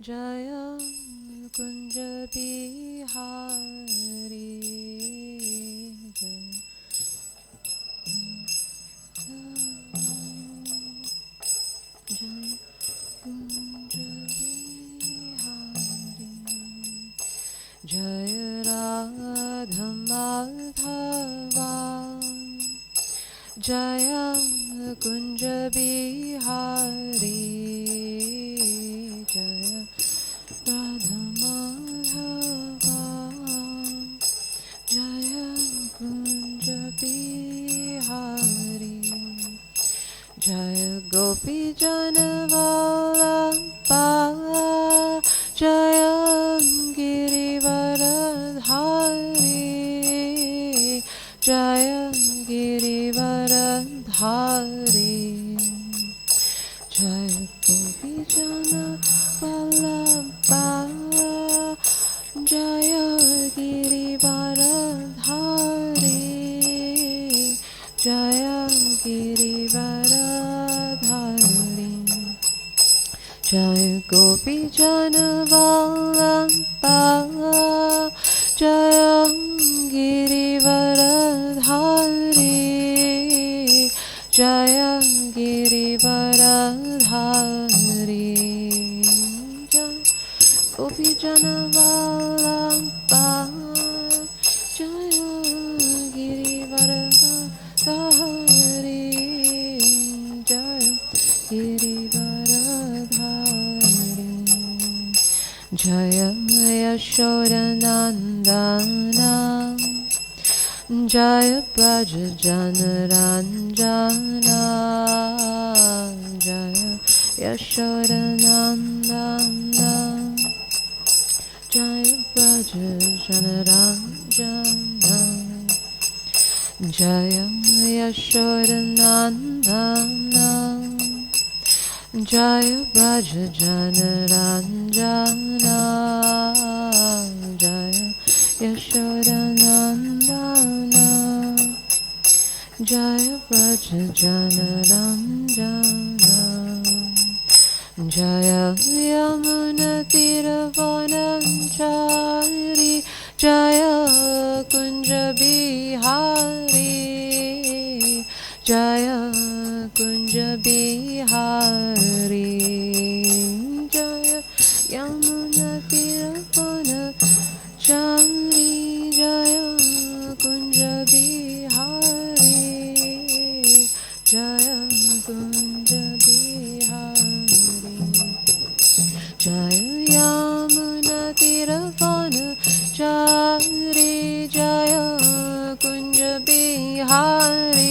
Jaya Kunja Bihari Jaya Jaya Kunja Bihari Jaya Radha Madhava Jaya Kunja Bihari Jaya Radha Madhava Jaya Kunja Bihari Jaya Gopi Janavallabha Jaya Girivaradhari Jaya Girivaradhari Jaya Gopi Janavallabha Jaya Girivaradhari Jaya Girivaradhari Jaya Gopi Janavallabha Jaya Girivaradhari Jaya Girivaradhari Jaya Gopi Janavallabha Jaya Girivaradhari Jaya Girivaradhari Jaya Yashodanandana Jaya Braja Janaranjana Jaya Yashodanandana Jaya Braja Janaranjana Jaya Yashodanandana Jaya Braja Janaranjana Jaya Yashodanandana Jaya Braja Janaranjana Jaya Yamuna Tiravanachari Jaya Kunja Bihari Jaya Kunja Bihari Jaya Yamuna Tiravanachari Jaya Kunja Bihari Jaya Kunja Bihari Jaya Yamuna Tiravanachari Jaya Kunja Bihari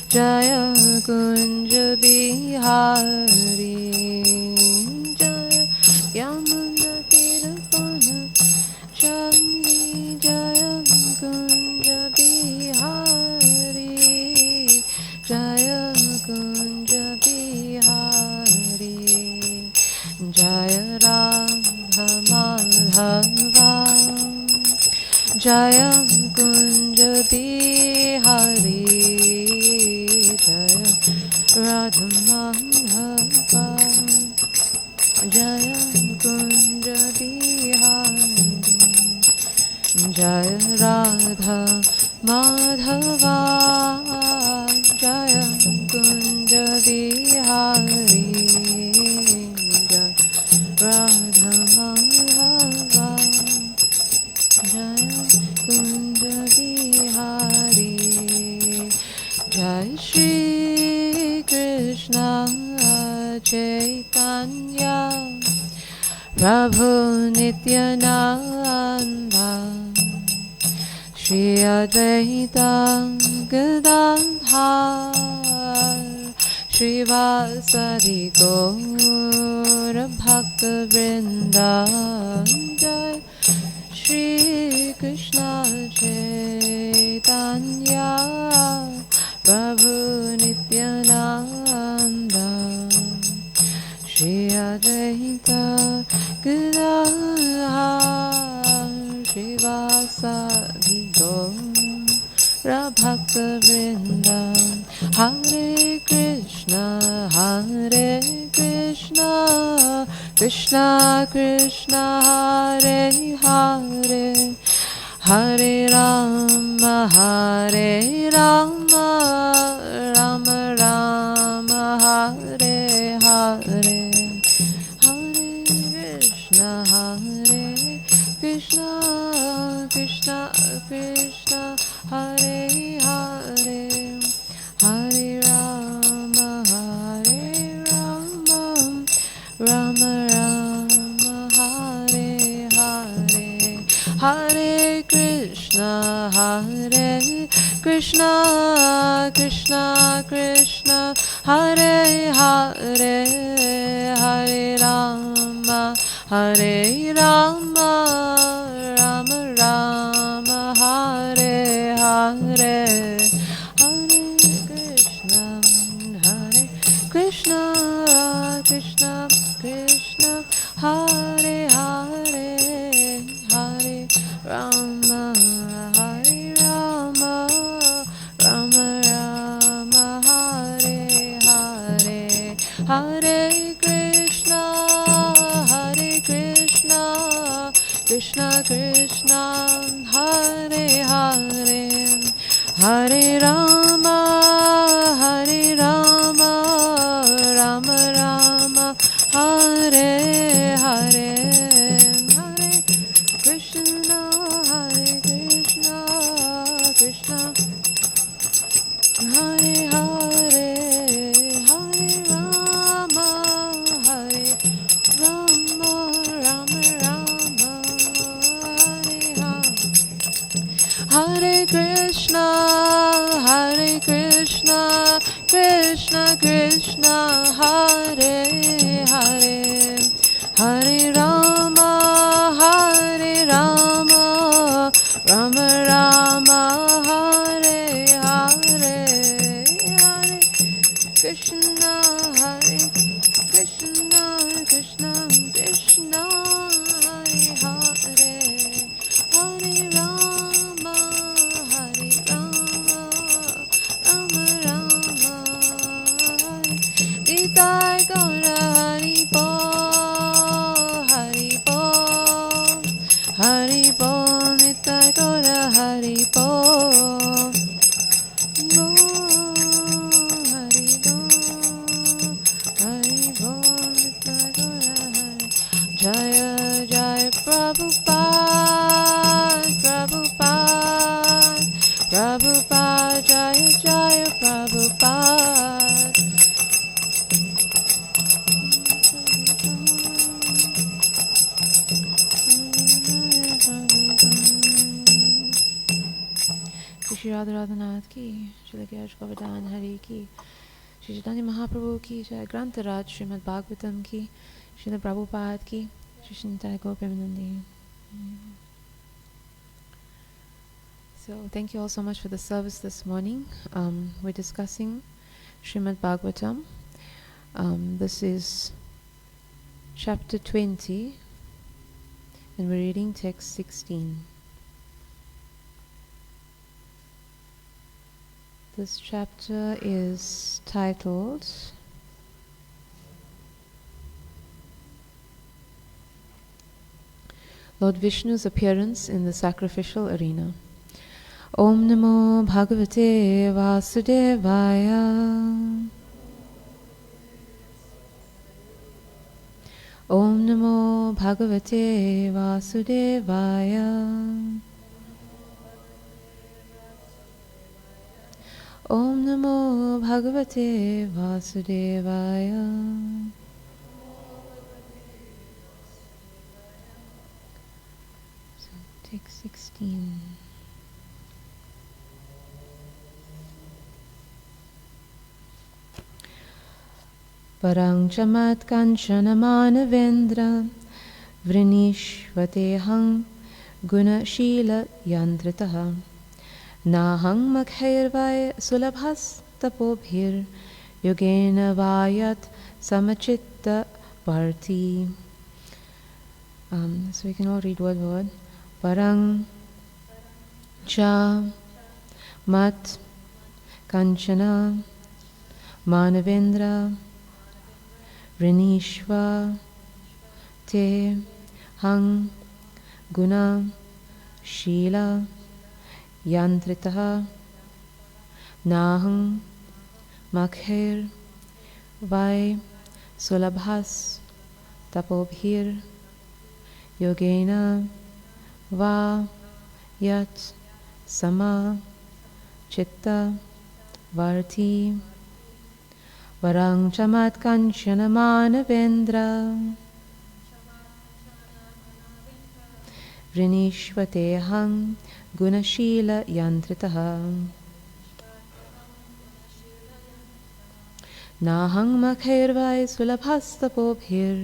Jaya Kunja Bihari Jaya Yamuna Tiravanachari Jaya Kunja Bihari Jaya Kunja Bihari Jaya Radha Madhava Jaya Kunja Bihari Jaya Radha Madhava Jaya Kunja Bihari Jaya Radha Madhava Jaya Kunja Bihari Jaya Radha Madhava Jaya Kunja Bihari Jai Shri Krishna Chaitanya Prabhu Nityananda Shri Advaita Gadadhar Shri Vasari Gaura Bhakta Vrinda Jai Shri Krishna Chaitanya Prabhu Nityananda Shri Advaita Gadadhar Shri Vasari Gaura Bhakta Vrinda Hare Krishna Krishna Krishna Krishna Hare Hare Hare Rama Hare Rama Rama Rama Hare Hare Hare Krishna Krishna Krishna Krishna Hare Hare Hare Rama Rama Rama Hare Hare Hare Krishna Krishna Krishna Hare Hare Hare Rama Rama Rama Hare Hare Hare Krishna Krishna Krishna Hare Hare Hare Rama Rama Rama Hare Hare Hare Krishna Krishna Krishna Hare Hare Hare Rama Rama Rama Hare Hare Hare Krishna Krishna Hare Hare Hare Rama Rama Rama Hare Hare Hare Krishna Krishna Krishna Hare Hare Hare Rama Rama Rama Hare Hare Hare Krishna Krishna Krishna Hare Hare Hare Rama Rama Rama Nitai Gaura Hari Bol Nitai Gaura Hari Bol Hari Bol Nitai Gaura Hari Jaya Jaya Prabhupada Jaya Jaya Prabhupada Shri Radha Radhanath ki, Shri Gaura Govardhan Hari ki, Shri Chaitanya Mahaprabhu ki, Shri Grantaraj Srimad Bhagavatam ki, Shri Prabhupada ki, Shri Nitai Gaura Premanandi. So thank you all so much for the service this morning. We're discussing Srimad Bhagavatam. This is chapter 20 and we're reading text 16. This chapter is titled Lord Vishnu's Appearance in the Sacrificial Arena. Om Namo Bhagavate Vasudevaya. Om Namo Bhagavate Vasudevaya. Om Namo Bhagavate Vasudevaya. So text 16. Parang chamat kanchana manavendra vrinishvatehang guna shila yantritaha nahang makhairvay sulabhas tapobhir yogena vayat samachitta varti. So we can all read word by word. Parang cha mat kanchana manavendra Vrinishva te hang guna shila yantritaha nahang makher vai sulabhas tapobhir yogena va yat sama chitta varti varang chamat kanchana manavendra vrinishvateham gunashila yantritaha nahang makhervai sulabhastapobhir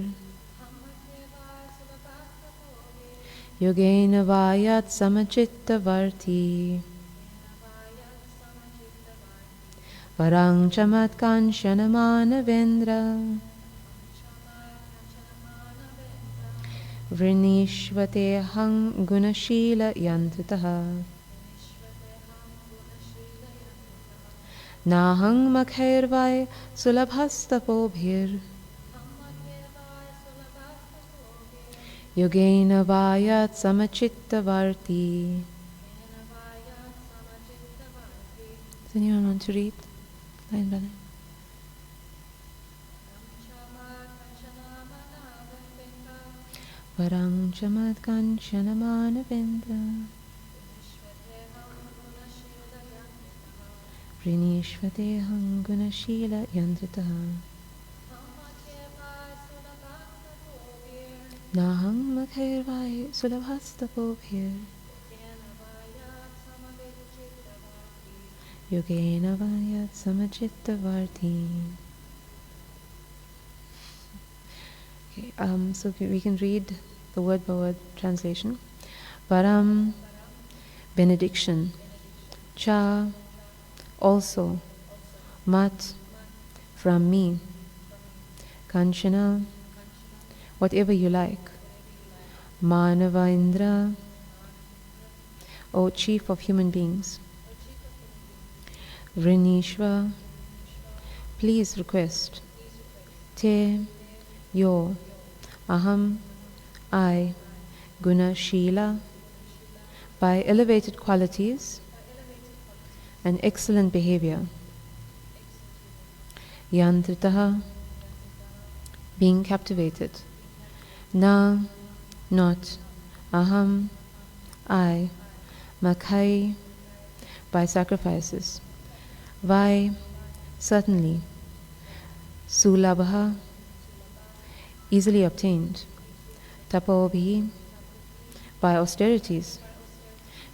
yogena vayat samachitta varti varang chamat kanchana manavendra vrinishvateham gunashila yantritaha nahang makhervai sulabhastapobhir yogena vayat samachitta varti. Does anyone want to read line by line? Varang chamat kanchana manavendra vrinishvateham gunashila yantritaha nahang makhervai sulabhastapobhir yogena vayat samachitta varti. Okay, so we can read the word by word translation. Varam, benediction. Cha, also. Mat, from me. Kanchana, whatever you like. Manavaindra, O chief of human beings. Vrinishva, please request. Te, your. Aham, I. Guna Shila, by elevated qualities and excellent behavior. Yantritaha, being captivated. Na, not. Aham, I. Makai, by sacrifices. Vai, certainly. Sulabha, easily obtained. Tapobhi, by austerities.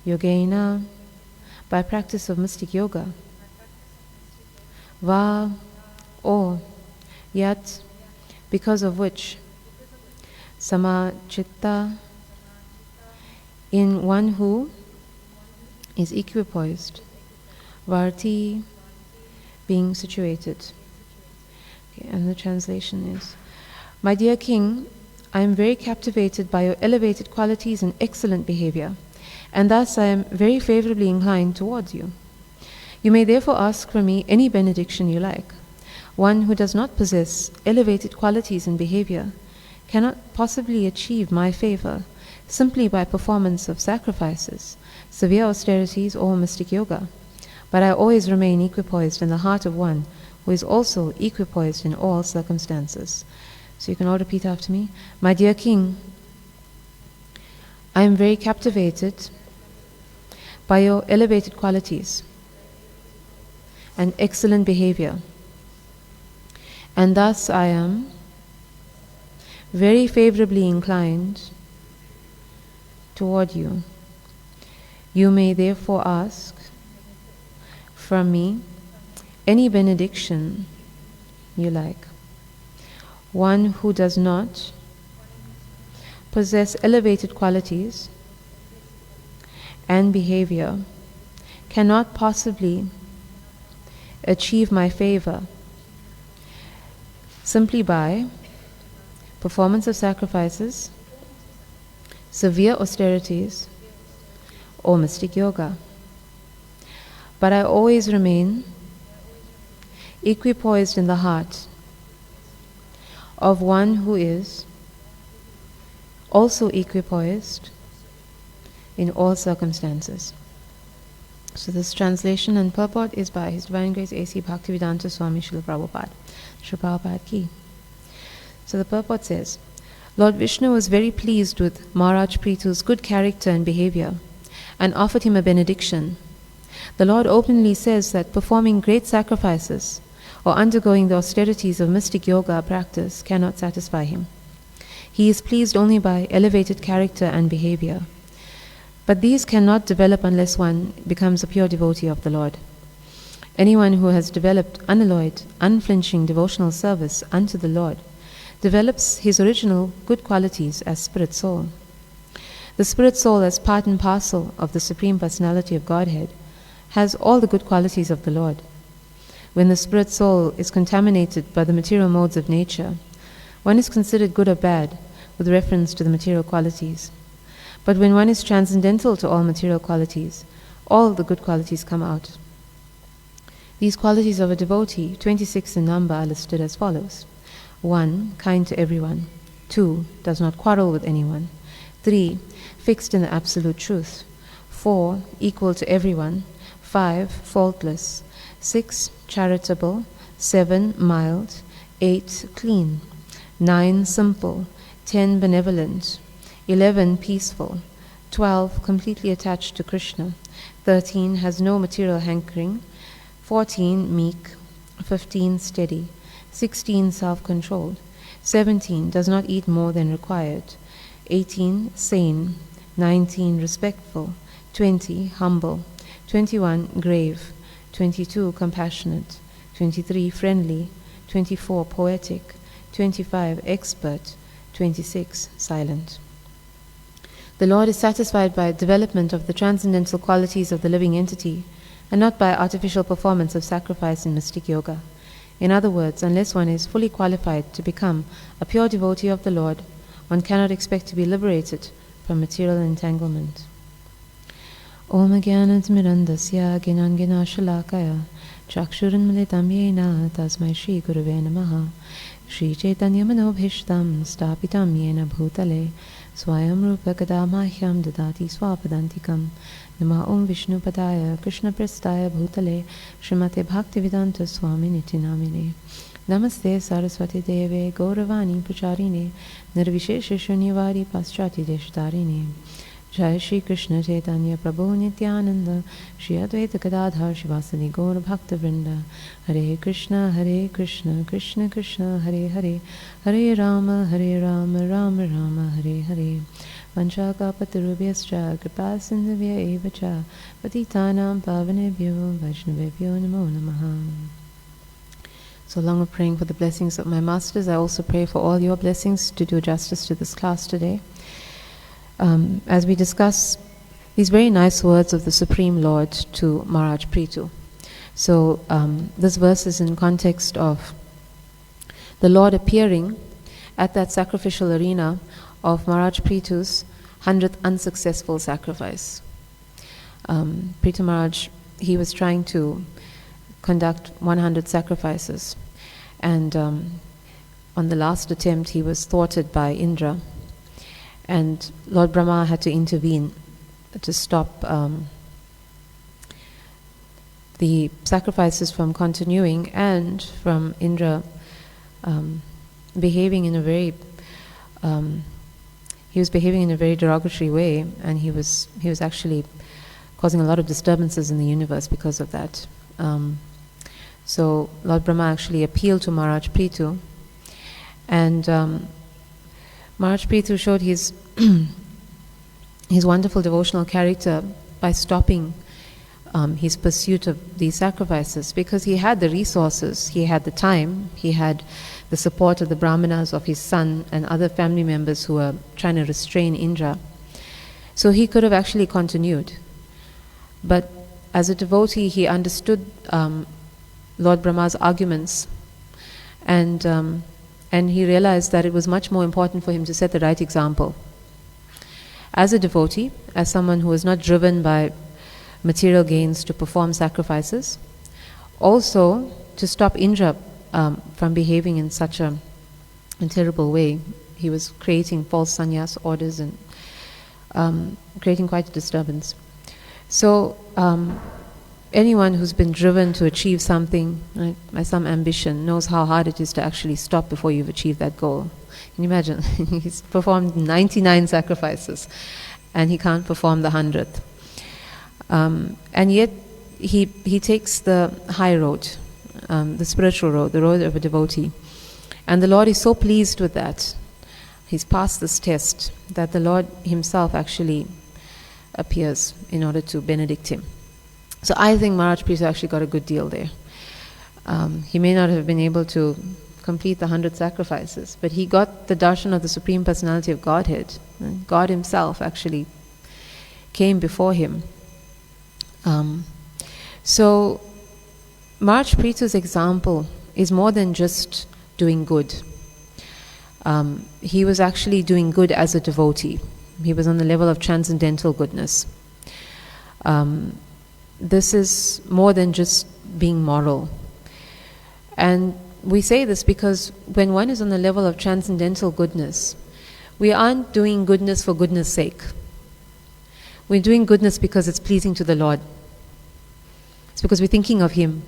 Yogena, by practice of mystic yoga. Va, or, yat, because of which. Sama chitta, in one who is equipoised. Varti, being situated. Okay, and the translation is, my dear king, I am very captivated by your elevated qualities and excellent behavior, and thus I am very favorably inclined towards you. You may therefore ask from me any benediction you like. One who does not possess elevated qualities and behavior cannot possibly achieve my favor simply by performance of sacrifices, severe austerities, or mystic yoga. But I always remain equipoised in the heart of one who is also equipoised in all circumstances. So you can all repeat after me. My dear king, I am very captivated by your elevated qualities and excellent behavior, and thus I am very favorably inclined toward you. You may therefore ask from me any benediction you like. One who does not possess elevated qualities and behavior cannot possibly achieve my favor simply by performance of sacrifices, severe austerities, or mystic yoga. But I always remain equipoised in the heart of one who is also equipoised in all circumstances. So this translation and purport is by His Divine Grace A.C. Bhaktivedanta Swami Srila Prabhupada. Srila Prabhupada Ki. So the purport says, Lord Vishnu was very pleased with Maharaj Prithu's good character and behavior and offered him a benediction. The Lord openly says that performing great sacrifices or undergoing the austerities of mystic yoga practice cannot satisfy him. He is pleased only by elevated character and behavior. But these cannot develop unless one becomes a pure devotee of the Lord. Anyone who has developed unalloyed, unflinching devotional service unto the Lord develops his original good qualities as spirit soul. The spirit soul, as part and parcel of the Supreme Personality of Godhead, has all the good qualities of the Lord. When the spirit soul is contaminated by the material modes of nature, one is considered good or bad with reference to the material qualities. But when one is transcendental to all material qualities, all the good qualities come out. These qualities of a devotee, 26 in number, are listed as follows. 1. Kind to everyone. 2. Does not quarrel with anyone. 3. Fixed in the absolute truth. 4. Equal to everyone. 5. Faultless. 6. Charitable. 7. Mild. 8. Clean. 9. Simple. 10. Benevolent. 11. Peaceful. 12. Completely attached to Krishna. 13. Has no material hankering. 14. Meek. 15. Steady. 16. Self-controlled. 17. Does not eat more than required. 18. Sane. 19. Respectful. 20. Humble. 21. Grave. 22. Compassionate. 23. Friendly. 24. Poetic. 25. Expert. 26. Silent. The Lord is satisfied by development of the transcendental qualities of the living entity, and not by artificial performance of sacrifice in mystic yoga. In other words, unless one is fully qualified to become a pure devotee of the Lord, one cannot expect to be liberated from material entanglement. Om Jnanatimirandasya Gnananashalakaya Chakshuranmilitam Yena Tasmai Shri Gurave Namaha Shri Chaitanya Manobhishtam Stapitam Yena Bhutale Swayam Rupa Kadamahyam Dadati Swapadantikam Nama Om Vishnu Padaya Krishna Prestaya Bhutale Srimate Bhaktivedanta Swami Niti Namine Namaste Saraswati Deve Gauravani Pracharine Nirvishesha Shunyavari Paschati Deshtarine Jai Shri Krishna Chaitanya Prabhu Nityananda Shri Advaita Gadadhar Shivasani Gaura Bhakta Vrinda Hare Krishna Krishna Krishna Hare Hare Hare Rama Rama Rama Hare Hare Vanchakapatarubhyascha Kripasindhavya Evacha Patitanam Pavanebhyo Vaishnavebhyo Namo Namaha. So along with praying for the blessings of my masters, I also pray for all your blessings to do justice to this class today. As we discuss these very nice words of the Supreme Lord to Maharaj Prithu. So this verse is in context of the Lord appearing at that sacrificial arena of Maharaj Prithu's 100th unsuccessful sacrifice. Prithu Maharaj, he was trying to conduct 100 sacrifices, and on the last attempt he was thwarted by Indra, and Lord Brahma had to intervene to stop the sacrifices from continuing and from Indra behaving in a very he was behaving in a very derogatory way, and he was actually causing a lot of disturbances in the universe because of that. So Lord Brahma actually appealed to Maharaj Prithu, and Maharaj Prithu showed his his wonderful devotional character by stopping his pursuit of these sacrifices, because he had the resources, he had the time, he had the support of the brahmanas, of his son and other family members who were trying to restrain Indra. So he could have actually continued. But as a devotee, he understood Lord Brahma's arguments, and he realized that it was much more important for him to set the right example. As a devotee, as someone who was not driven by material gains to perform sacrifices, also to stop Indra from behaving in such a terrible way, he was creating false sannyas orders and creating quite a disturbance. So anyone who's been driven to achieve something, right, by some ambition, knows how hard it is to actually stop before you've achieved that goal. Can you imagine? He's performed 99 sacrifices and he can't perform the 100th. And yet he takes the high road, the spiritual road, the road of a devotee. And the Lord is so pleased with that. He's passed this test that the Lord himself actually appears in order to benedict him. So I think Maharaj Prithu actually got a good deal there. He may not have been able to complete the 100 sacrifices, but he got the darshan of the Supreme Personality of Godhead. God himself actually came before him. So Maharaj Prithu's example is more than just doing good. He was actually doing good as a devotee. He was on the level of transcendental goodness. This is more than just being moral. And we say this because when one is on the level of transcendental goodness, we aren't doing goodness for goodness sake. We're doing goodness because it's pleasing to the Lord. It's because we're thinking of Him.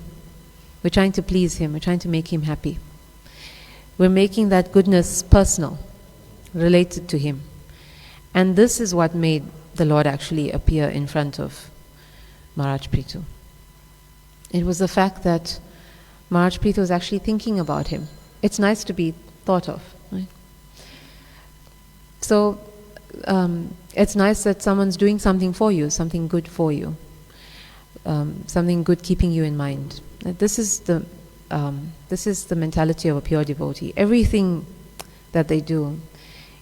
We're trying to please Him. We're trying to make Him happy. We're making that goodness personal, related to Him. And this is what made the Lord actually appear in front of Maharaj Prithu. It was the fact that Maharaj Prithu was actually thinking about him. It's nice to be thought of, right? So it's nice that someone's doing something for you, something good for you, something good keeping you in mind. This is the mentality of a pure devotee. Everything that they do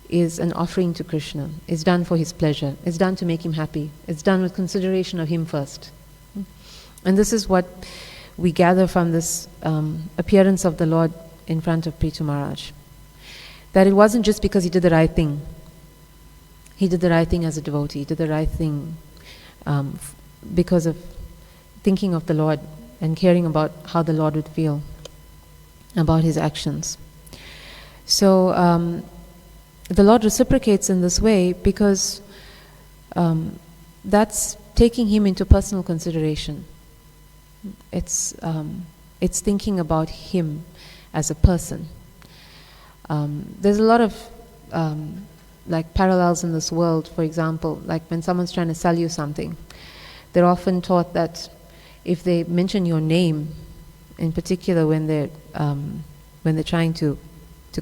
is an offering to Krishna. It's done for his pleasure. It's done to make him happy. It's done with consideration of him first. And this is what we gather from this appearance of the Lord in front of Prithu Maharaj. That it wasn't just because he did the right thing. He did the right thing as a devotee. He did the right thing because of thinking of the Lord and caring about how the Lord would feel about his actions. So the Lord reciprocates in this way because that's taking him into personal consideration. It's thinking about him as a person. There's a lot of like parallels in this world. For example, like when someone's trying to sell you something, they're often taught that if they mention your name, in particular when they're trying to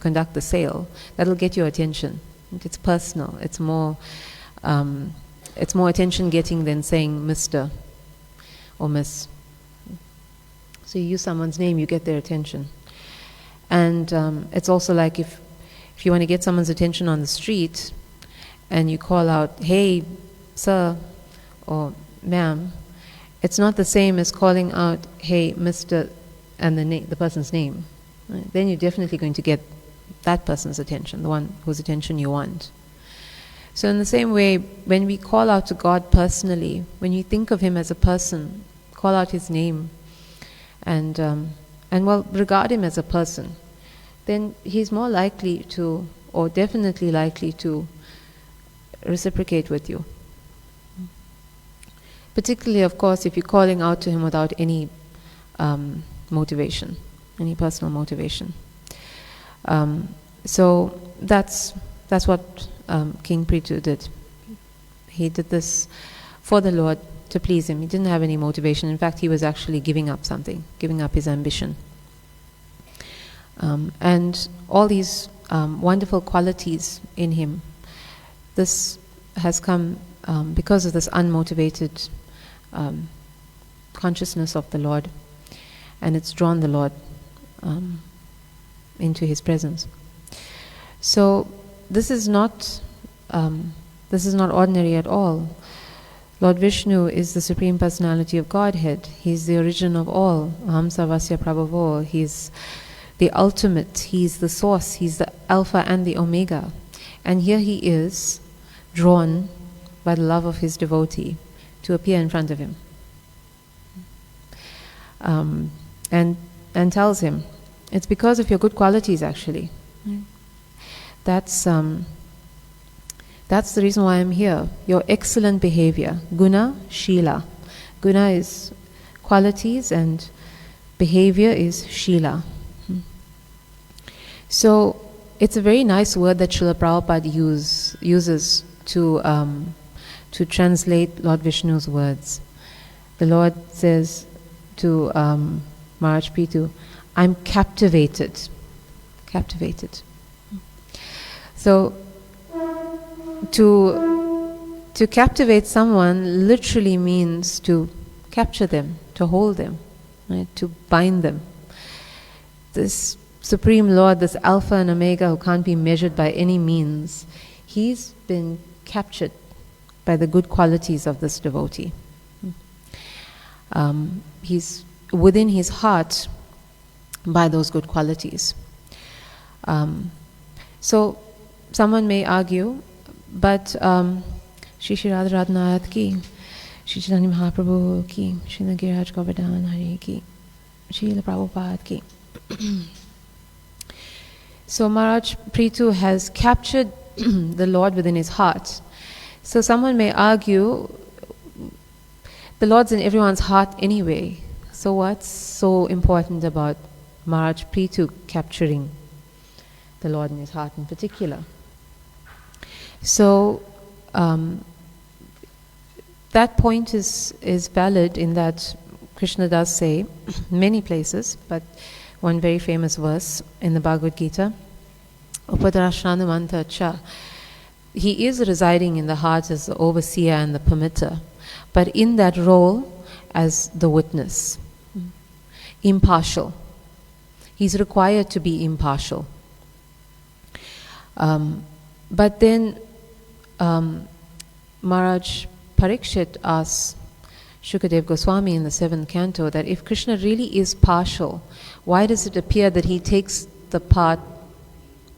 conduct the sale, that'll get your attention. It's personal. It's more attention getting than saying Mr. or Miss. So you use someone's name, you get their attention. And it's also like if you want to get someone's attention on the street and you call out, hey, sir, or ma'am, it's not the same as calling out, hey, Mr., and the person's name. Right? Then you're definitely going to get that person's attention, the one whose attention you want. So in the same way, when we call out to God personally, when you think of Him as a person, call out His name, and regard Him as a person, then He's more likely to, or definitely likely to, reciprocate with you. Particularly, of course, if you're calling out to Him without any motivation, any personal motivation. So that's what King Prithu did. He did this for the Lord, to please Him. He didn't have any motivation. In fact, he was actually giving up something, giving up his ambition. And all these wonderful qualities in him, this has come because of this unmotivated consciousness of the Lord, and it's drawn the Lord into His presence. So this is not ordinary at all. Lord Vishnu is the Supreme Personality of Godhead. He's the origin of all. Aham Sarvasya Prabhavo. He's the ultimate. He's the source. He's the Alpha and the Omega. And here He is, drawn by the love of His devotee to appear in front of him. And tells him, it's because of your good qualities actually That's the reason why I'm here. Your excellent behavior. Guna, Shila. Guna is qualities and behavior is Shila. So it's a very nice word that Srila Prabhupada uses to translate Lord Vishnu's words. The Lord says to Maharaj Prithu, I'm captivated. Captivated. So to captivate someone literally means to capture them, to hold them, right? To bind them. This Supreme Lord, this Alpha and Omega who can't be measured by any means, he's been captured by the good qualities of this devotee. He's within his heart by those good qualities. So someone may argue, but Shri Shri Radha Radhanath ki, Shri Chaitanya Mahaprabhu ki, Shri Giraj Govardhan Hari ki, Shri Prabhupada ki. So Maharaj Prithu has captured the Lord within his heart. So someone may argue, the Lord's in everyone's heart anyway. So what's so important about Maharaj Prithu capturing the Lord in his heart in particular? So that point is valid in that Krishna does say many places, but one very famous verse in the Bhagavad Gita, Upadrashranamanta cha. He is residing in the heart as the overseer and the permitter, but in that role as the witness, impartial. He's required to be impartial. But then Maharaj Parikshit asks Shukadev Goswami in the 7th canto that if Krishna really is partial, why does it appear that he takes the part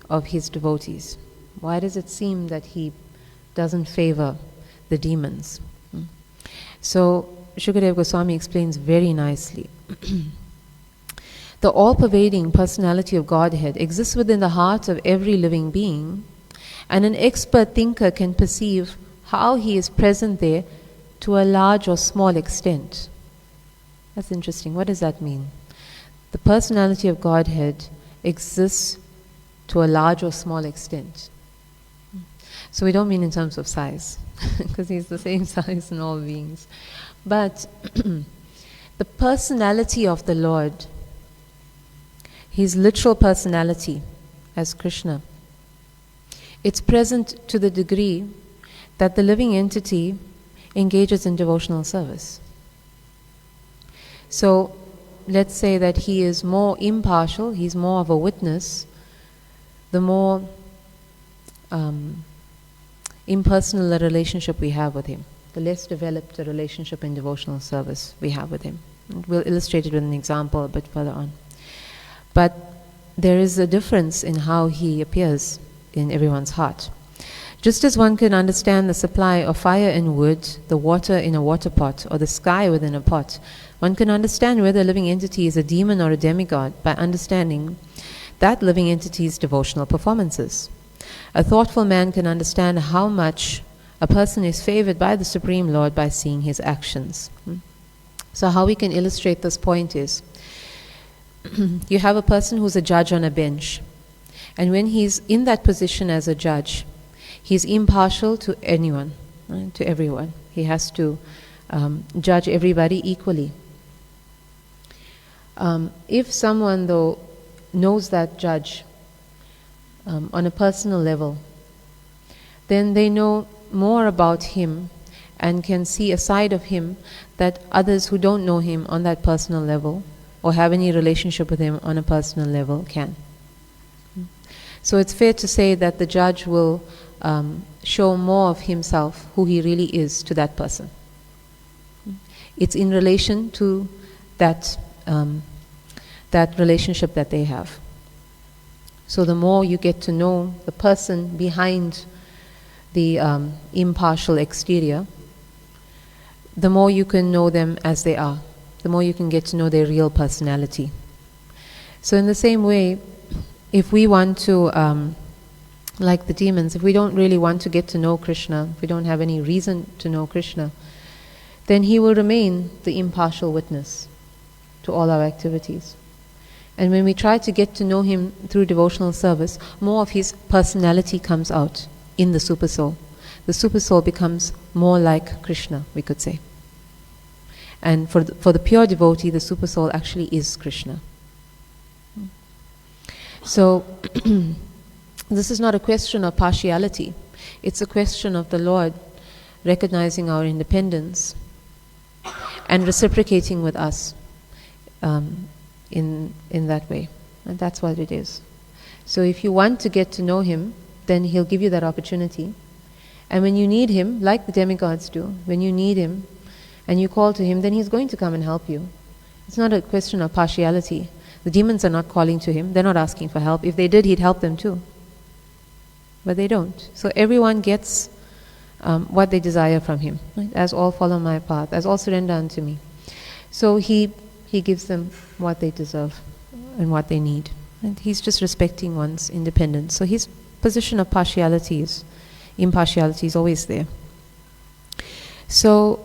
of his devotees? Why does it seem that he doesn't favor the demons? So Shukadev Goswami explains very nicely. The all-pervading personality of Godhead exists within the heart of every living being, and an expert thinker can perceive how he is present there to a large or small extent. That's interesting. What does that mean? The personality of Godhead exists to a large or small extent. So we don't mean in terms of size, because he's the same size in all beings. But the personality of the Lord, his literal personality as Krishna, it's present to the degree that the living entity engages in devotional service. So let's say that he is more impartial, he's more of a witness, the more impersonal a relationship we have with him, the less developed a relationship in devotional service we have with him. And we'll illustrate it with an example a bit further on. But there is a difference in how he appears in everyone's heart. Just as one can understand the supply of fire and wood, the water in a water pot, or the sky within a pot, one can understand whether a living entity is a demon or a demigod by understanding that living entity's devotional performances. A thoughtful man can understand how much a person is favored by the Supreme Lord by seeing his actions. So how we can illustrate this point is, you have a person who's a judge on a bench, and when he's in that position as a judge, he's impartial to anyone, right, to everyone. He has to judge everybody equally. If someone, though, knows that judge on a personal level, then they know more about him and can see a side of him that others who don't know him on that personal level or have any relationship with him on a personal level can. So it's fair to say that the judge will show more of himself, who he really is, to that person. It's in relation to that that relationship that they have. So the more you get to know the person behind the impartial exterior, the more you can know them as they are, the more you can get to know their real personality. So in the same way, if we want to like the demons, if we don't really want to get to know Krishna, if we don't have any reason to know Krishna, then he will remain the impartial witness to all our activities. And when we try to get to know him through devotional service, more of his personality comes out in the supersoul. The supersoul becomes more like Krishna, we could say. And for the pure devotee, the supersoul actually is Krishna. So this is not a question of partiality. It's a question of the Lord recognizing our independence and reciprocating with us in that way. And that's what it is. So if you want to get to know him, then he'll give you that opportunity. And when you need him, like the demigods do, when you need him and you call to him, then he's going to come and help you. It's not a question of partiality. The demons are not calling to him. They're not asking for help. If they did, he'd help them too. But they don't. So everyone gets what they desire from him. Right? As all follow my path, as all surrender unto me. So he gives them what they deserve and what they need. And he's just respecting one's independence. So his position of impartiality is always there. So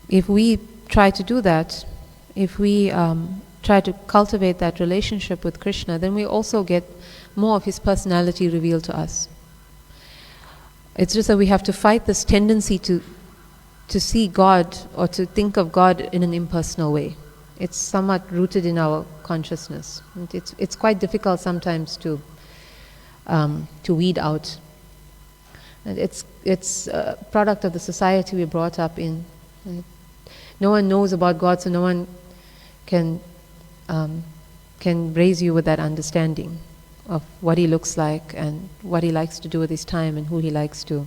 if we try to do that, if we try to cultivate that relationship with Krishna, then we also get more of his personality revealed to us. It's just that we have to fight this tendency to see God or to think of God in an impersonal way. It's somewhat rooted in our consciousness. And it's quite difficult sometimes to weed out. And it's a product of the society we're brought up in. And no one knows about God, so no one can raise you with that understanding of what he looks like and what he likes to do with his time and who he likes to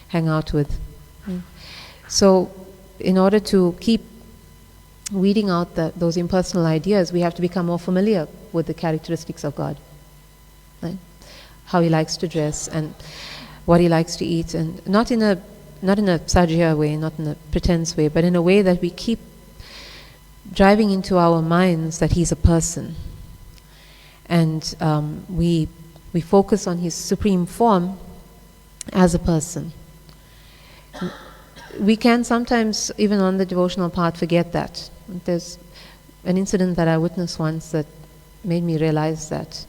hang out with. So in order to keep weeding out those impersonal ideas, we have to become more familiar with the characteristics of God. Right? How he likes to dress and what he likes to eat, and not in a sajya way, not in a pretense way, but in a way that we keep driving into our minds that he's a person. And we focus on his supreme form as a person. We can sometimes, even on the devotional path, forget that. There's an incident that I witnessed once that made me realize that.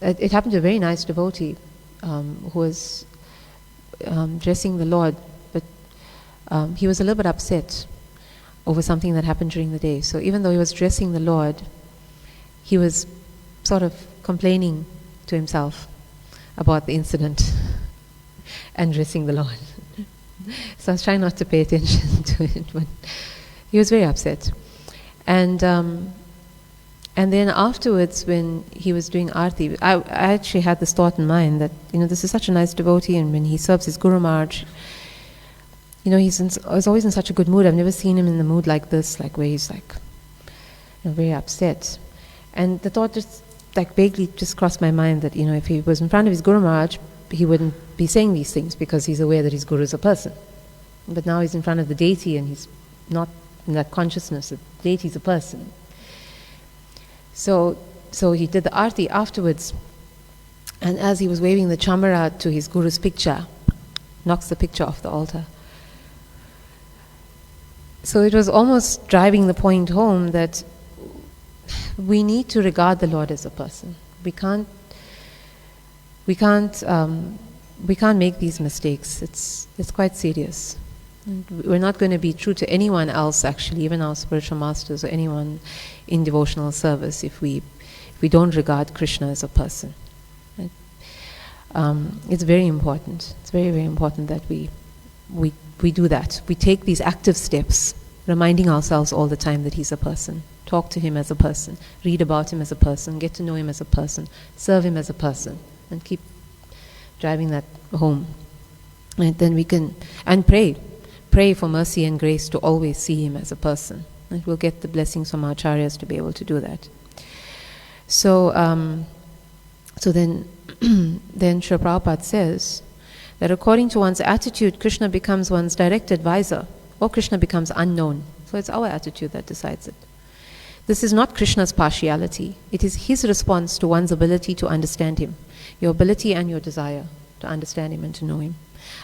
It happened to a very nice devotee who was dressing the Lord, but he was a little bit upset over something that happened during the day. So even though he was dressing the Lord, he was sort of complaining to himself about the incident and dressing the Lord. So I was trying not to pay attention to it, but he was very upset. And then afterwards, when he was doing Aarti, I actually had this thought in mind that, this is such a nice devotee, and when he serves his Guru Maharaj, he's always in such a good mood. I've never seen him in the mood like this, like where he's like, very upset. And the thought just vaguely just crossed my mind that, if he was in front of his Guru Maharaj, he wouldn't be saying these things because he's aware that his Guru is a person. But now he's in front of the deity and he's not in that consciousness that the deity is a person. So he did the Aarti afterwards, and as he was waving the chamara to his Guru's picture, knocks the picture off the altar. So it was almost driving the point home that we need to regard the Lord as a person. We can't make these mistakes. It's quite serious. And we're not going to be true to anyone else, actually, even our spiritual masters or anyone in devotional service, if we don't regard Krishna as a person. Right? It's very important. It's very, very important that we do that. We take these active steps, reminding ourselves all the time that he's a person. Talk to him as a person. Read about him as a person. Get to know him as a person. Serve him as a person. And keep driving that home. And then we can, and pray for mercy and grace to always see him as a person. And we'll get the blessings from our acharyas to be able to do that. So then Srila Prabhupada says that according to one's attitude, Krishna becomes one's direct advisor, or Krishna becomes unknown. So it's our attitude that decides it. This is not Krishna's partiality. It is his response to one's ability to understand him, your ability and your desire to understand him and to know him.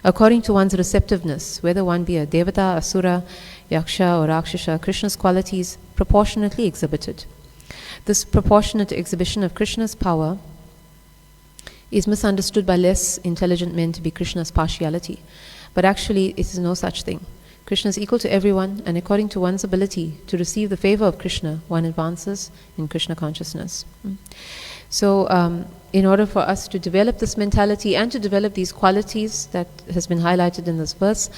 According to one's receptiveness, whether one be a devata, asura, yaksha or rakshasa, Krishna's qualities proportionately exhibited. This proportionate exhibition of Krishna's power is misunderstood by less intelligent men to be Krishna's partiality. But actually, it is no such thing. Krishna is equal to everyone, and according to one's ability to receive the favor of Krishna, one advances in Krishna consciousness. So, in order for us to develop this mentality and to develop these qualities that has been highlighted in this verse,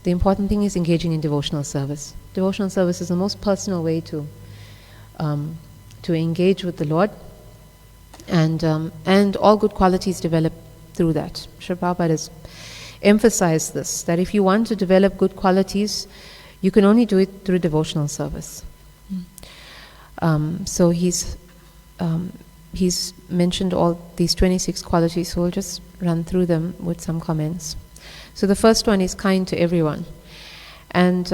the important thing is engaging in devotional service. Devotional service is the most personal way to engage with the Lord, and all good qualities develop through that. Srila Prabhupada has emphasized this, that if you want to develop good qualities, you can only do it through devotional service. So he's mentioned all these 26 qualities, so we'll just run through them with some comments. So the first one is kind to everyone. And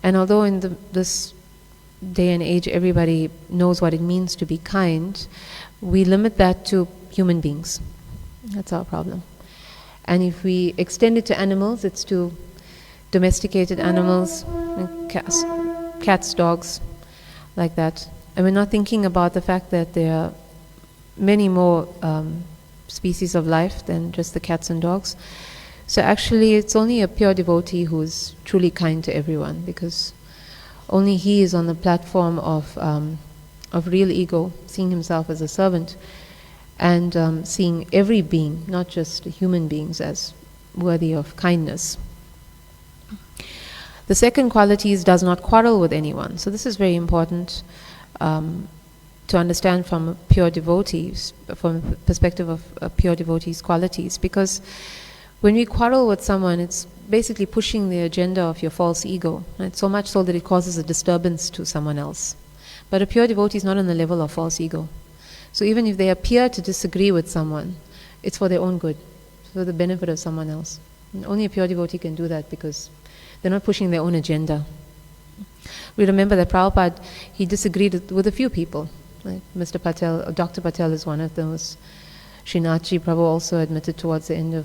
although in this day and age everybody knows what it means to be kind, we limit that to human beings. That's our problem. And if we extend it to animals, it's to domesticated animals, cats, dogs, like that. And we're not thinking about the fact that there are many more species of life than just the cats and dogs. So actually it's only a pure devotee who is truly kind to everyone, because only he is on the platform of real ego, seeing himself as a servant, and seeing every being, not just human beings, as worthy of kindness. The second quality is does not quarrel with anyone. So this is very important to understand from a pure devotees, from the perspective of a pure devotee's qualities, because when we quarrel with someone, it's basically pushing the agenda of your false ego, right? So much so that it causes a disturbance to someone else. But a pure devotee is not on the level of false ego. So even if they appear to disagree with someone, it's for their own good, for the benefit of someone else. And only a pure devotee can do that, because they're not pushing their own agenda. We remember that Prabhupada, he disagreed with a few people. Like Mr. Patel, Dr. Patel is one of those. Srinathji Prabhu also admitted towards the end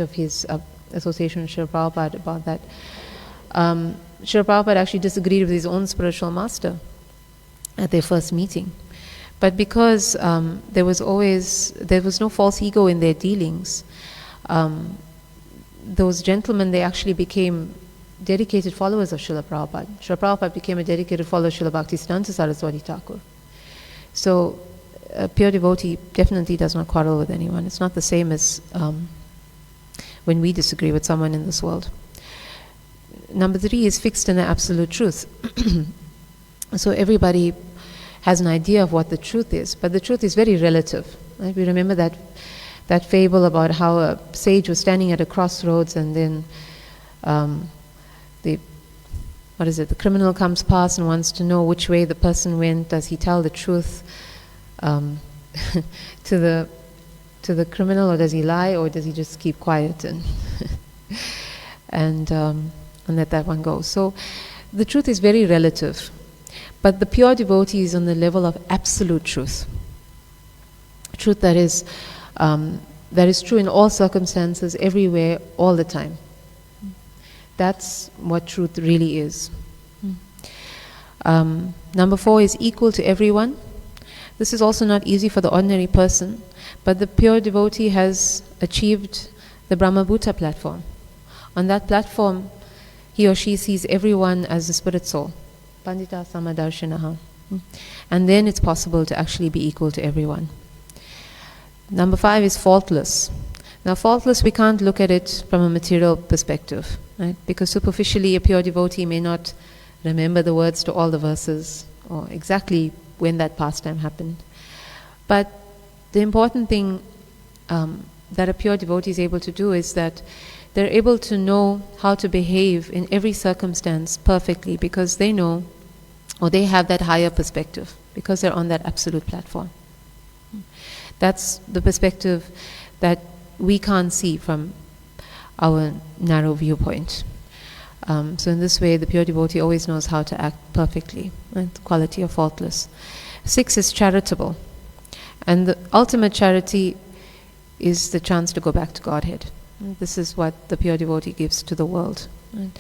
of his association with Srila Prabhupada about that. Srila Prabhupada actually disagreed with his own spiritual master at their first meeting. But because there was no false ego in their dealings, those gentlemen, they actually became dedicated followers of Srila Prabhupada. Srila Prabhupada became a dedicated follower of Srila Bhaktisiddhanta Saraswati Thakur. So a pure devotee definitely does not quarrel with anyone. It's not the same as when we disagree with someone in this world. Number 3 is fixed in the absolute truth. So everybody has an idea of what the truth is, but the truth is very relative. Right? We remember that fable about how a sage was standing at a crossroads, and then the criminal comes past and wants to know which way the person went. Does he tell the truth to the criminal, or does he lie, or does he just keep quiet and let that one go? So the truth is very relative, but the pure devotee is on the level of absolute truth. Truth that is true in all circumstances, everywhere, all the time. That's what truth really is. Number 4 is equal to everyone. This is also not easy for the ordinary person, but the pure devotee has achieved the Brahmabhuta platform. On that platform, he or she sees everyone as a spirit soul. Pandita Samadarshinaha. And then it's possible to actually be equal to everyone. Number 5 is faultless. Now faultless, we can't look at it from a material perspective, right? Because superficially a pure devotee may not remember the words to all the verses, or exactly when that pastime happened. But the important thing that a pure devotee is able to do is that they're able to know how to behave in every circumstance perfectly, because they know, or they have that higher perspective, because they're on that absolute platform. That's the perspective that we can't see from our narrow viewpoint. So in this way, the pure devotee always knows how to act perfectly, right? The quality of faultless. 6 is charitable. And the ultimate charity is the chance to go back to Godhead. This is what the pure devotee gives to the world. Right?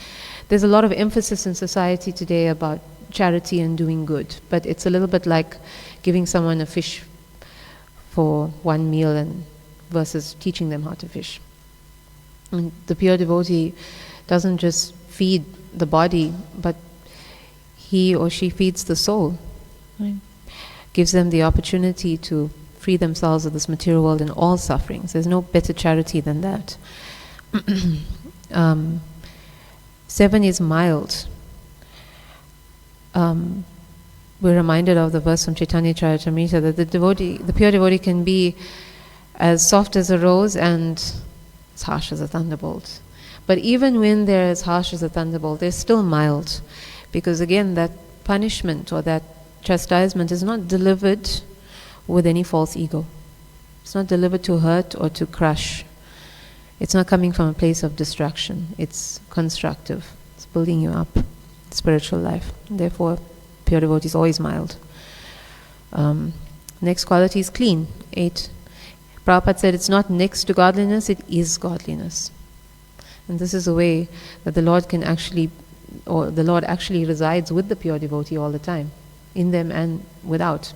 There's a lot of emphasis in society today about charity and doing good, but it's a little bit like giving someone a fish for one meal and versus teaching them how to fish. And the pure devotee doesn't just feed the body, but he or she feeds the soul. Right? Gives them the opportunity to free themselves of this material world and all sufferings. There's no better charity than that. 7 is mild. We're reminded of the verse from Chaitanya Charitamrita that the pure devotee can be as soft as a rose and as harsh as a thunderbolt. But even when they're as harsh as a thunderbolt, they're still mild. Because again, that punishment or that chastisement is not delivered with any false ego. It's not delivered to hurt or to crush. It's not coming from a place of destruction. It's constructive. It's building you up, spiritual life. Therefore, pure devotee is always mild. Next quality is clean. 8. Prabhupada said it's not next to godliness, it is godliness. And this is a way that the Lord can actually, or the Lord actually resides with the pure devotee all the time, in them and without,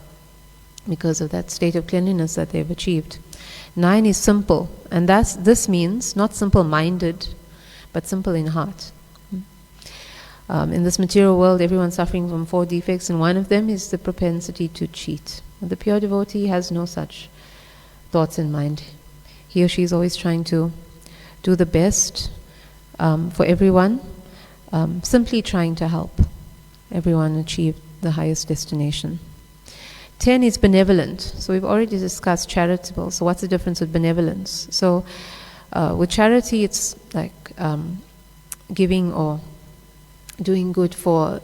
because of that state of cleanliness that they've achieved. 9 is simple, and this means not simple-minded, but simple in heart. In this material world, everyone's suffering from 4 defects, and one of them is the propensity to cheat. The pure devotee has no such thoughts in mind. He or she is always trying to do the best for everyone, simply trying to help everyone achieve the highest destination. 10 is benevolent. So we've already discussed charitable. So what's the difference with benevolence? So with charity, it's like giving or doing good for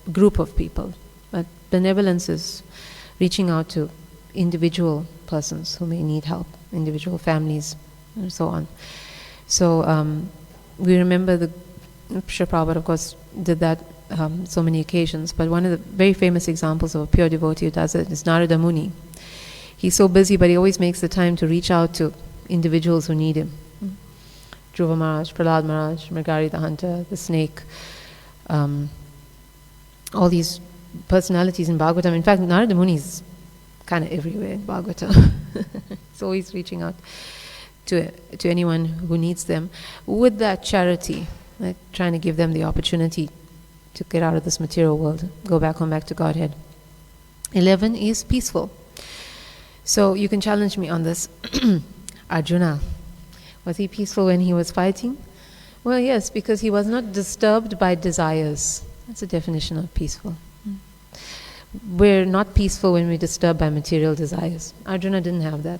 a group of people. But benevolence is reaching out to individual persons who may need help, individual families, and so on. So we remember the Srila Prabhupada, of course, did that so many occasions, but one of the very famous examples of a pure devotee who does it is Narada Muni. He's so busy, but he always makes the time to reach out to individuals who need him. Dhruva Maharaj, Prahlad Maharaj, Mrigari the hunter, the snake, all these personalities in Bhagavatam. In fact, Narada Muni is kind of everywhere in Bhagavatam. He's always reaching out to anyone who needs them with that charity, like trying to give them the opportunity to get out of this material world, go back home, back to Godhead. 11 is peaceful. So you can challenge me on this. Arjuna, was he peaceful when he was fighting? Well, yes, because he was not disturbed by desires. That's the definition of peaceful. We're not peaceful when we're disturbed by material desires. Arjuna didn't have that.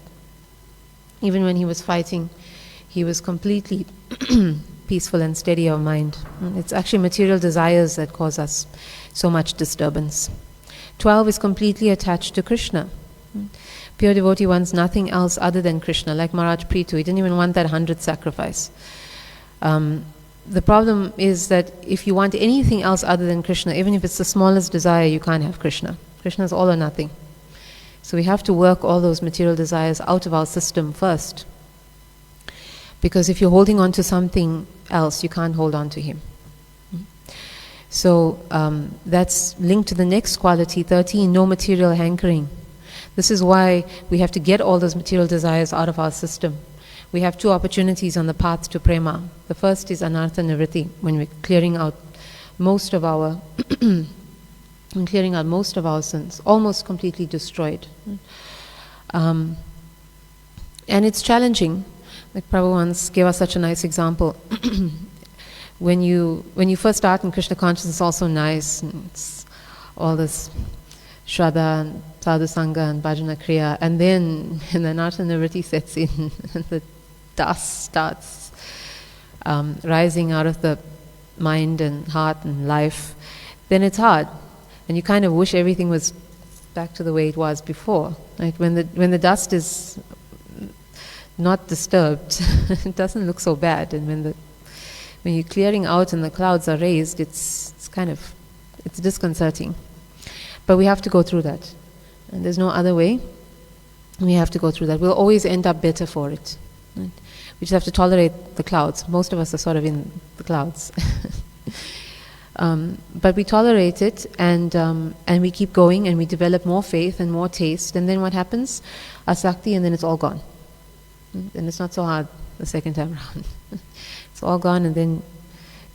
Even when he was fighting, he was completely peaceful and steady of mind. It's actually material desires that cause us so much disturbance. 12 is completely attached to Krishna. Pure devotee wants nothing else other than Krishna, like Maharaj Prithu. He didn't even want that 100th sacrifice. The problem is that if you want anything else other than Krishna, even if it's the smallest desire, you can't have Krishna. Krishna is all or nothing. So we have to work all those material desires out of our system first. Because if you're holding on to something else, you can't hold on to him. So that's linked to the next quality, 13, no material hankering. This is why we have to get all those material desires out of our system. We have 2 opportunities on the path to prema. The first is anartha nivritti, when we're clearing out most of our sins, almost completely destroyed. And it's challenging. Like Prabhu once gave us such a nice example. When you first start in Krishna consciousness, it's also nice. And it's all this Shraddha and Sadhu Sangha and Bhajana Kriya. And then Anartha Nivritti sets in and the dust starts rising out of the mind and heart and life. Then it's hard. And you kind of wish everything was back to the way it was before. Right? When the dust is not disturbed, it doesn't look so bad. And when you're clearing out and the clouds are raised, it's disconcerting. But we have to go through that. And there's no other way. We have to go through that. We'll always end up better for it. Right? We just have to tolerate the clouds. Most of us are sort of in the clouds. But we tolerate it, and we keep going, and we develop more faith and more taste. And then what happens? Asakti, and then it's all gone. And it's not so hard the second time around. It's all gone, and then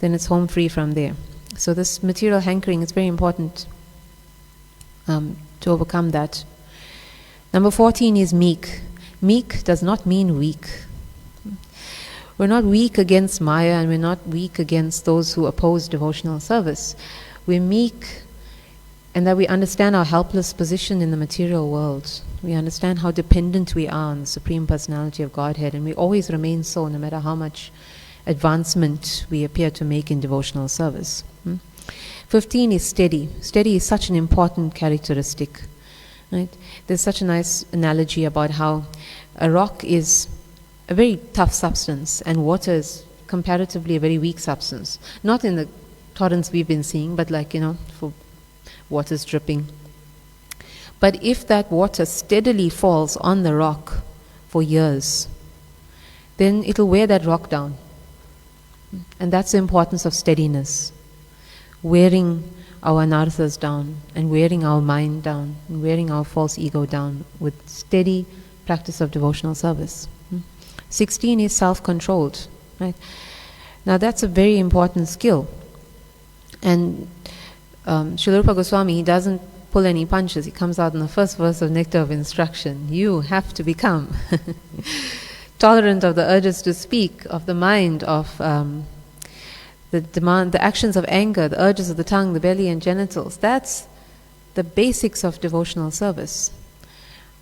it's home free from there. So this material hankering is very important to overcome that. Number 14 is meek. Meek does not mean weak. We're not weak against Maya, and we're not weak against those who oppose devotional service. We're meek in that we understand our helpless position in the material world. We understand how dependent we are on the Supreme Personality of Godhead, and we always remain so, no matter how much advancement we appear to make in devotional service. 15 is steady. Steady is such an important characteristic. Right? There's such a nice analogy about how a rock is a very tough substance, and water is comparatively a very weak substance. Not in the torrents we've been seeing, but for water's dripping. But if that water steadily falls on the rock for years, then it'll wear that rock down. And that's the importance of steadiness. Wearing our anarthas down, and wearing our mind down, and wearing our false ego down with steady practice of devotional service. 16 is self-controlled. Right? Now that's a very important skill. And Srila Rupa Goswami, he doesn't pull any punches. He comes out in the first verse of Nectar of Instruction. You have to become tolerant of the urges to speak, of the mind, of the actions of anger, the urges of the tongue, the belly and genitals. That's the basics of devotional service.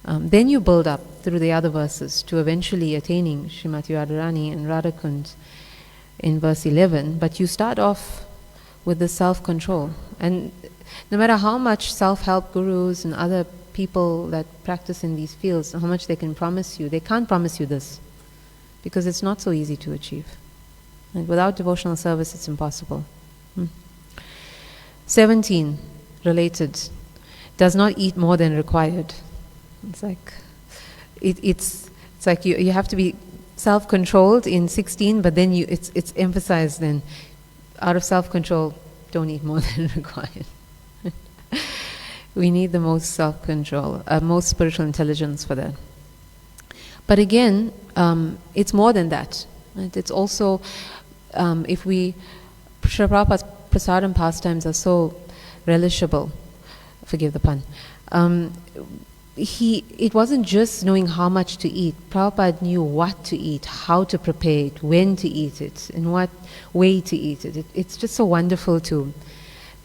Then you build up through the other verses to eventually attaining Srimati Radharani and Radhakund in verse 11. But you start off with the self-control. And no matter how much self-help gurus and other people that practice in these fields, how much they can promise you, they can't promise you this, because it's not so easy to achieve. And without devotional service, it's impossible. 17, related, does not eat more than required. It's like it's like you have to be self-controlled in 16, but then it's emphasized then, out of self-control, don't eat more than required. We need the most self-control, most spiritual intelligence for that. But again, it's more than that. Right? It's also, Srila Prabhupada's prasadam pastimes are so relishable, forgive the pun. It wasn't just knowing how much to eat. Prabhupada knew what to eat, how to prepare it, when to eat it, in what way to eat it. It's just so wonderful to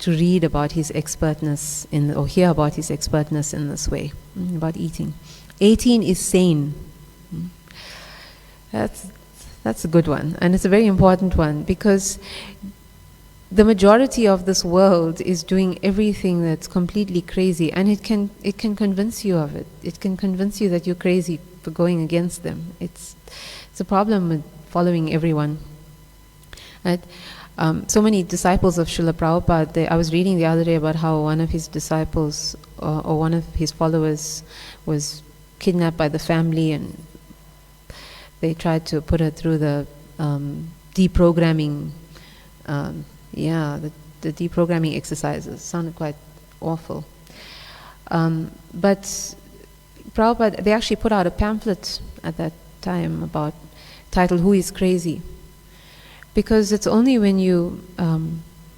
read about his expertness or hear about his expertness in this way, about eating. 18 is sane. That's a good one, and it's a very important one, because the majority of this world is doing everything that's completely crazy, and it can convince you of it. It can convince you that you're crazy for going against them. It's a problem with following everyone. Right? So many disciples of Srila Prabhupada, I was reading the other day about how one of his disciples or one of his followers was kidnapped by the family, and they tried to put her through the deprogramming the deprogramming exercises. Sounded quite awful. But Prabhupada, they actually put out a pamphlet at that time titled "Who is Crazy?" Because it's only when you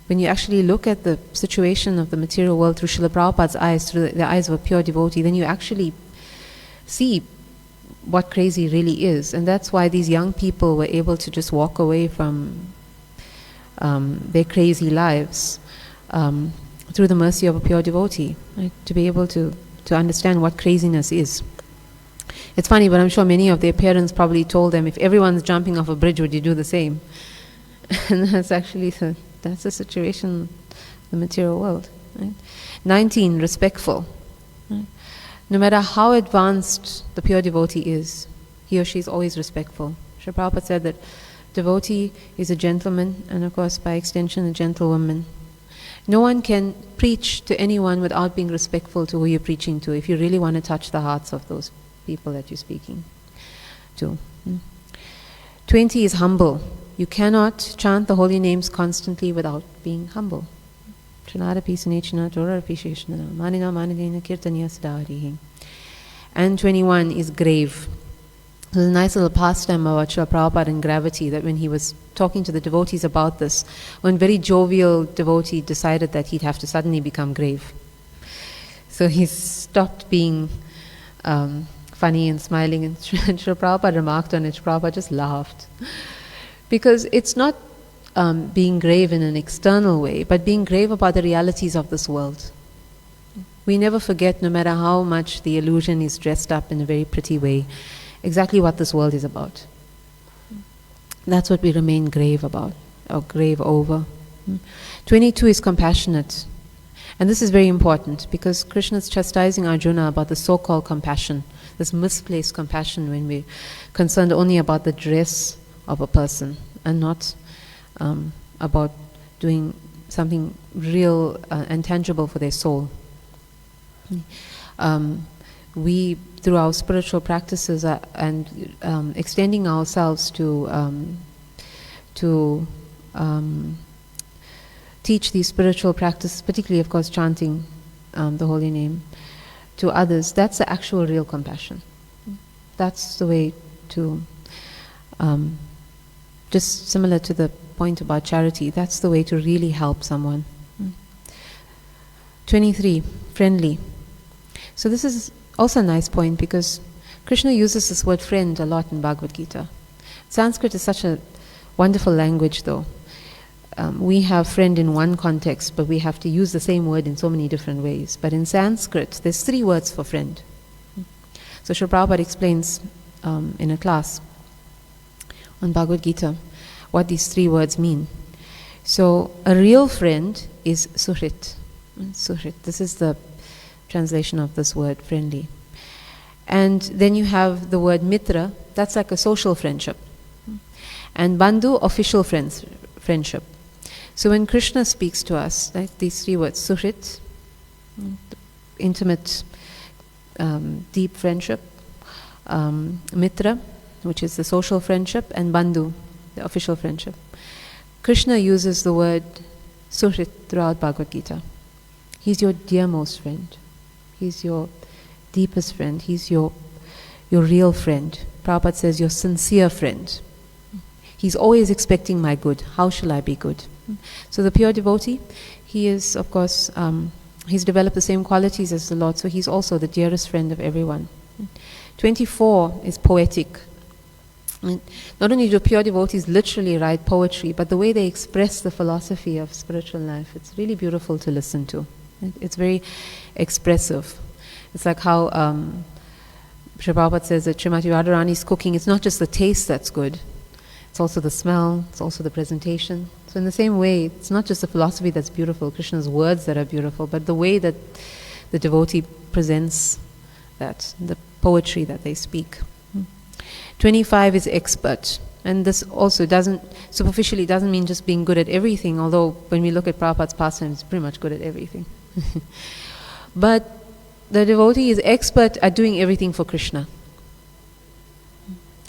actually look at the situation of the material world through Srila Prabhupada's eyes, through the eyes of a pure devotee, then you actually see what crazy really is. And that's why these young people were able to just walk away from their crazy lives through the mercy of a pure devotee, right? To be able to understand what craziness is. It's funny, but I'm sure many of their parents probably told them, if everyone's jumping off a bridge, would you do the same? And that's actually that's the situation in the material world. Right? 19, respectful. Right? No matter how advanced the pure devotee is, he or she is always respectful. Srila Prabhupada said that Devotee is a gentleman, and of course by extension a gentlewoman. No one can preach to anyone without being respectful to who you're preaching to, if you really want to touch the hearts of those people that you're speaking to. 20 is humble. You cannot chant the holy names constantly without being humble. And 21 is grave. There's a nice little pastime about Srila Prabhupada and gravity, that when he was talking to the devotees about this, one very jovial devotee decided that he'd have to suddenly become grave. So he stopped being funny and smiling, and Srila Prabhupada remarked on it. Srila Prabhupada just laughed. Because it's not being grave in an external way, but being grave about the realities of this world. We never forget, no matter how much the illusion is dressed up in a very pretty way, exactly what this world is about. That's what we remain grave about, or grave over. 22 is compassionate. And this is very important, because Krishna is chastising Arjuna about the so-called compassion, this misplaced compassion when we're concerned only about the dress of a person and not about doing something real and tangible for their soul. We, through our spiritual practices and extending ourselves to teach these spiritual practices, particularly, of course, chanting the holy name to others, that's the actual real compassion. That's the way to, just similar to the point about charity, that's the way to really help someone. 23, friendly. So this is also a nice point, because Krishna uses this word friend a lot in Bhagavad Gita. Sanskrit is such a wonderful language, though. We have friend in one context, but we have to use the same word in so many different ways. But in Sanskrit, there's 3 words for friend. So Srila Prabhupada explains in a class on Bhagavad Gita what these 3 words mean. So a real friend is suhrit. Suhrit. This is the translation of this word, friendly. And then you have the word mitra, that's like a social friendship. And bandhu, official friendship. So when Krishna speaks to us, like these 3 words, suhrit, intimate, deep friendship, mitra, which is the social friendship, and bandhu, the official friendship. Krishna uses the word suhrit throughout Bhagavad Gita. He's your dearmost friend. He's your deepest friend. He's your real friend. Prabhupada says, your sincere friend. He's always expecting my good. How shall I be good? So the pure devotee, he is, of course, he's developed the same qualities as the Lord, so he's also the dearest friend of everyone. 24 is poetic. Not only do pure devotees literally write poetry, but the way they express the philosophy of spiritual life, it's really beautiful to listen to. It's very expressive. It's like how Srila Prabhupada says that Srimati Radharani's cooking, it's not just the taste that's good, it's also the smell, it's also the presentation. So in the same way, it's not just the philosophy that's beautiful, Krishna's words that are beautiful, but the way that the devotee presents that, the poetry that they speak. 25 is expert. And this also superficially doesn't mean just being good at everything, although when we look at Prabhupada's pastimes, he's pretty much good at everything. But the devotee is expert at doing everything for Krishna.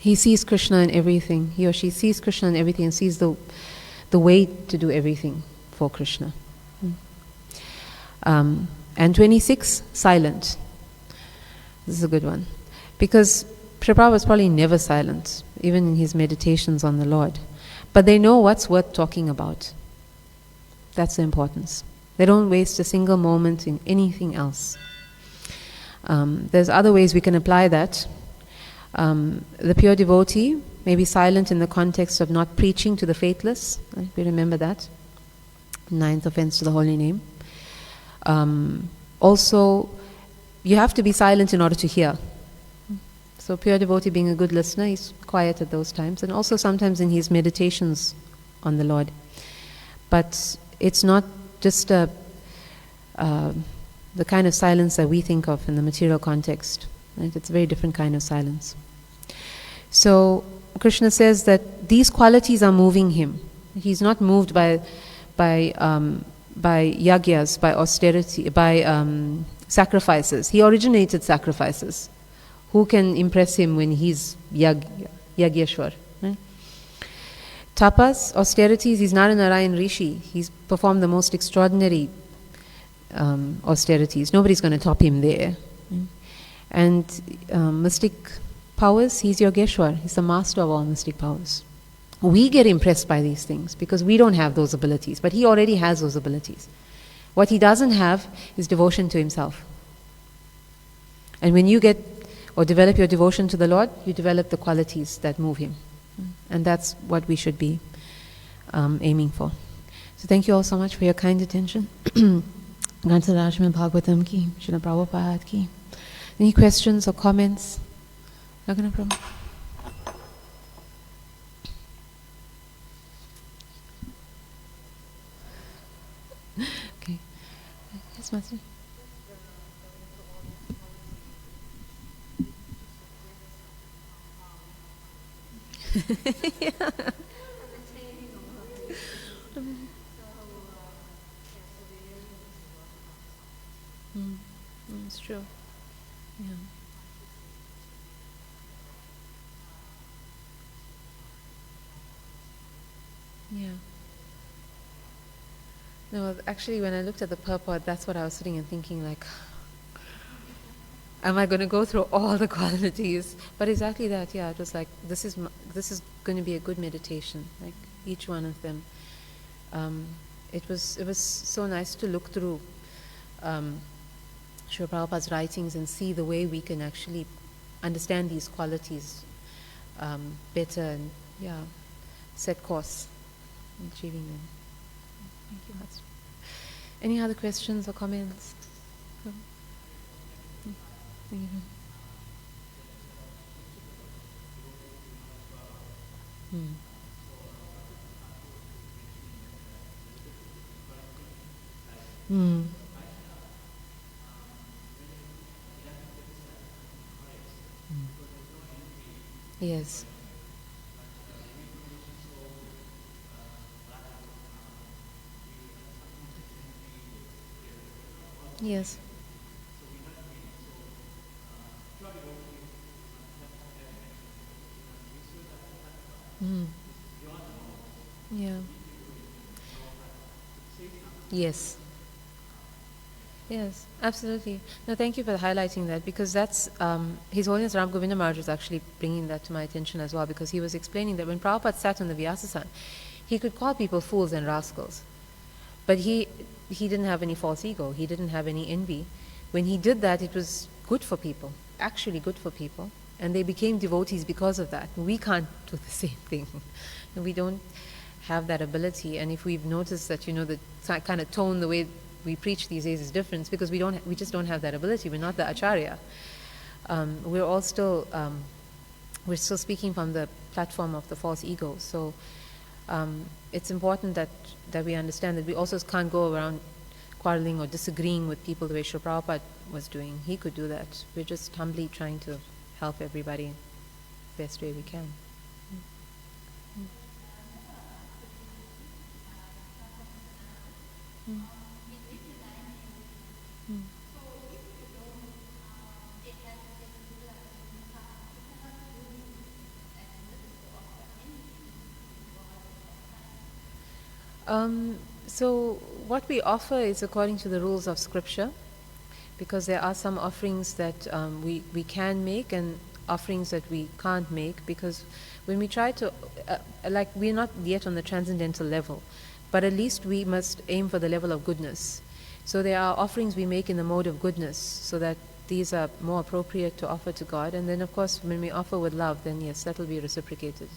He sees Krishna in everything. He or she sees Krishna in everything and sees the way to do everything for Krishna. And 26, silent. This is a good one. Because Prabhupada was probably never silent, even in his meditations on the Lord. But they know what's worth talking about. That's the importance. They don't waste a single moment in anything else. There's other ways we can apply that. The pure devotee may be silent in the context of not preaching to the faithless. We remember that. 9th offense to the holy name. Also, you have to be silent in order to hear. So pure devotee being a good listener, he's quiet at those times, and also sometimes in his meditations on the Lord. But it's not just the kind of silence that we think of in the material context. Right? It's a very different kind of silence. So Krishna says that these qualities are moving him. He's not moved by yagyas, by austerity, by sacrifices. He originated sacrifices. Who can impress him when he's Yagyeshwar? Right? Tapas, austerities, he's Narayan Rishi. He's performed the most extraordinary austerities. Nobody's going to top him there. Right? And mystic powers, he's Yogeshwar. He's the master of all mystic powers. We get impressed by these things because we don't have those abilities, but he already has those abilities. What he doesn't have is devotion to himself. And when you get or develop your devotion to the Lord, you develop the qualities that move him. And that's what we should be aiming for. So thank you all so much for your kind attention. Srimad Bhagavatam ki, Srila Prabhupada ki. Any questions or comments? Raghunath Prabhu? Okay. Yes, Master. Yeah. It's true. Yeah. Yeah. No, actually, when I looked at the purport, that's what I was sitting and thinking, like, am I going to go through all the qualities? But exactly that, yeah. It was like, this is going to be a good meditation, like each one of them. It was so nice to look through Srila Prabhupada's writings and see the way we can actually understand these qualities better and, yeah, set course in achieving them. Thank you, Master. Any other questions or comments? Thank you. Yes. Yes. Yeah. Yes. Yes, absolutely. No, thank you for highlighting that, because that's His Holiness Ram Govinda Maharaj was actually bringing that to my attention as well, because he was explaining that when Prabhupada sat on the Vyasasan, he could call people fools and rascals, but he didn't have any false ego, he didn't have any envy. When he did that, it was good for people, actually good for people, and they became devotees because of that. We can't do the same thing. We don't have that ability, and if we've noticed that, the kind of tone, the way we preach these days is different, because we just don't have that ability. We're not the acharya. We're all still we're still speaking from the platform of the false ego. So it's important that we understand that we also can't go around quarreling or disagreeing with people the way Srila Prabhupada was doing. He could do that. We're just humbly trying to help everybody the best way we can. So what we offer is according to the rules of scripture, because there are some offerings that we can make and offerings that we can't make, because when we try to, we're not yet on the transcendental level, but at least we must aim for the level of goodness. So there are offerings we make in the mode of goodness, so that these are more appropriate to offer to God. And then of course when we offer with love, then yes, that will be reciprocated.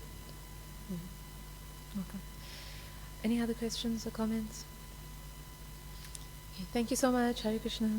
Okay. Any other questions or comments? Okay, thank you so much. Hare Krishna.